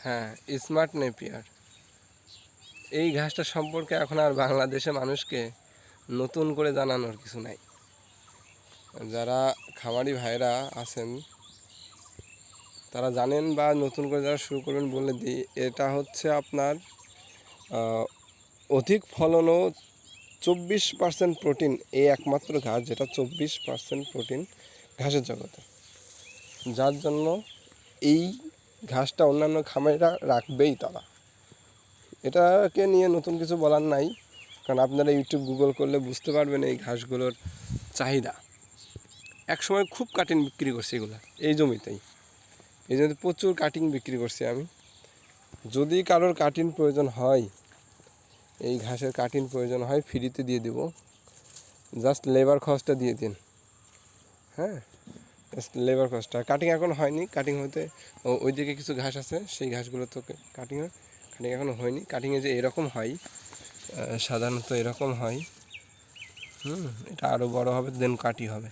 হ্যাঁ, smart Napier. এই ঘাসটা সম্পর্কে এখন আর বাংলাদেশে মানুষকে নতুন করে জানানোর কিছু নাই। যারা খামারি ভাইরা আছেন তারা জানেন, বা নতুন করে যারা শুরু করবেন বলে দিই, এটা হচ্ছে আপনার অধিক ফলন ও 24% প্রোটিন, এই একমাত্র ঘাস যেটা 24% প্রোটিন ঘাসের জগতে, যার জন্য এই ঘাসটা অন্যান্য খামারিরা রাখবেই তারা। এটাকে নিয়ে নতুন কিছু বলার নাই, কারণ আপনারা ইউটিউব গুগল করলে বুঝতে পারবেন এই ঘাসগুলোর চাহিদা। একসময় খুব কাটিং বিক্রি করছি এগুলো, এই জমিতেই প্রচুর কাটিং বিক্রি করছি আমি। যদি কারোর কাটিং প্রয়োজন হয়, এই ঘাসের কাটিং প্রয়োজন হয়, ফ্রিতে দিয়ে দেব, জাস্ট লেবার খরচটা দিয়ে দিন। হ্যাঁ, লেবার কস্টটা। কাটিং এখন হয়নি, কাটিং হতে ওইদিকে কিছু ঘাস আছে, সেই ঘাসগুলো তো কাটিং এখনও হয়নি। কাটিংয়ে যে এরকম হয়, সাধারণত এরকম হয়। এটা আরও বড় হবে, দেন কাটি হবে।